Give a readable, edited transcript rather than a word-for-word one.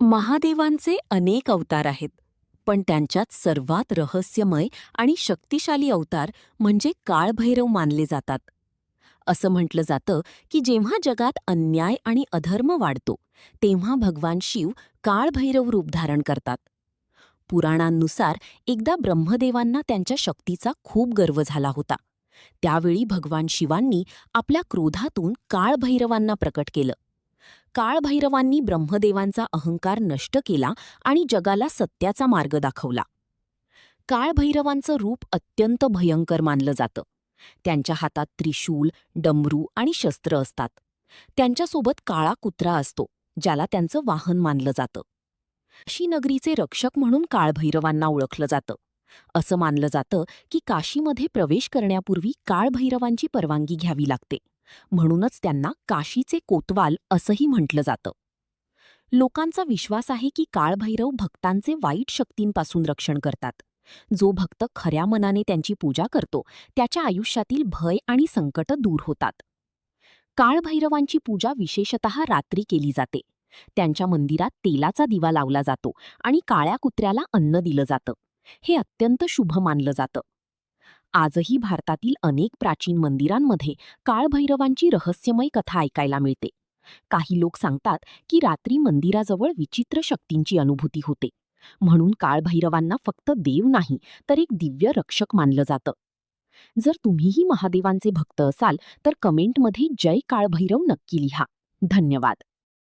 महादेवांचे अनेक अवतार आहेत, पण त्यांच्यात सर्वात रहस्यमय आणि शक्तिशाली अवतार म्हणजे काळभैरव मानले जातात. असं म्हटलं जातं की जेव्हा जगात अन्याय आणि अधर्म वाढतो, तेव्हा भगवान शिव काळभैरव रूप धारण करतात. पुराणांनुसार एकदा ब्रह्मदेवांना त्यांच्या शक्तीचा खूप गर्व झाला होता. त्यावेळी भगवान शिवांनी आपल्या क्रोधातून काळभैरवांना प्रकट केलं. काळभैरवांनी ब्रह्मदेवांचा अहंकार नष्ट केला आणि जगाला सत्याचा मार्ग दाखवला. काळभैरवांचं रूप अत्यंत भयंकर मानलं जातं. त्यांच्या हातात त्रिशूल, डमरू आणि शस्त्र असतात. त्यांच्यासोबत काळा कुत्रा असतो, ज्याला त्यांचं वाहन मानलं जातं. काशी नगरीचे रक्षक म्हणून काळभैरवांना ओळखलं जातं. असं मानलं जातं की काशीमध्ये प्रवेश करण्यापूर्वी काळभैरवांची परवानगी घ्यावी लागते. म्हणूनच त्यांना काशीचे कोतवाल असंही म्हटलं जातं. लोकांचा विश्वास आहे की काळभैरव भक्तांचे वाईट शक्तींपासून रक्षण करतात. जो भक्त खऱ्या मनाने त्यांची पूजा करतो, त्याच्या आयुष्यातील भय आणि संकट दूर होतात. काळभैरवांची पूजा विशेषतः रात्री केली जाते. त्यांच्या मंदिरात तेलाचा दिवा लावला जातो आणि काळ्या कुत्र्याला अन्न दिलं जातं. हे अत्यंत शुभ मानलं जातं. आजही भारतातील अनेक प्राचीन मंदिरांमध्ये काळभैरवांची रहस्यमय कथा ऐकायला मिळते. काही लोक सांगतात की रात्री मंदिराजवळ विचित्र शक्तींची अनुभूती होते. म्हणून काळभैरवांना फक्त देव नाही, तर एक दिव्य रक्षक मानलं जातं. जर तुम्हीही महादेवांचे भक्त असाल तर कमेंटमध्ये जय काळभैरव नक्की लिहा. धन्यवाद.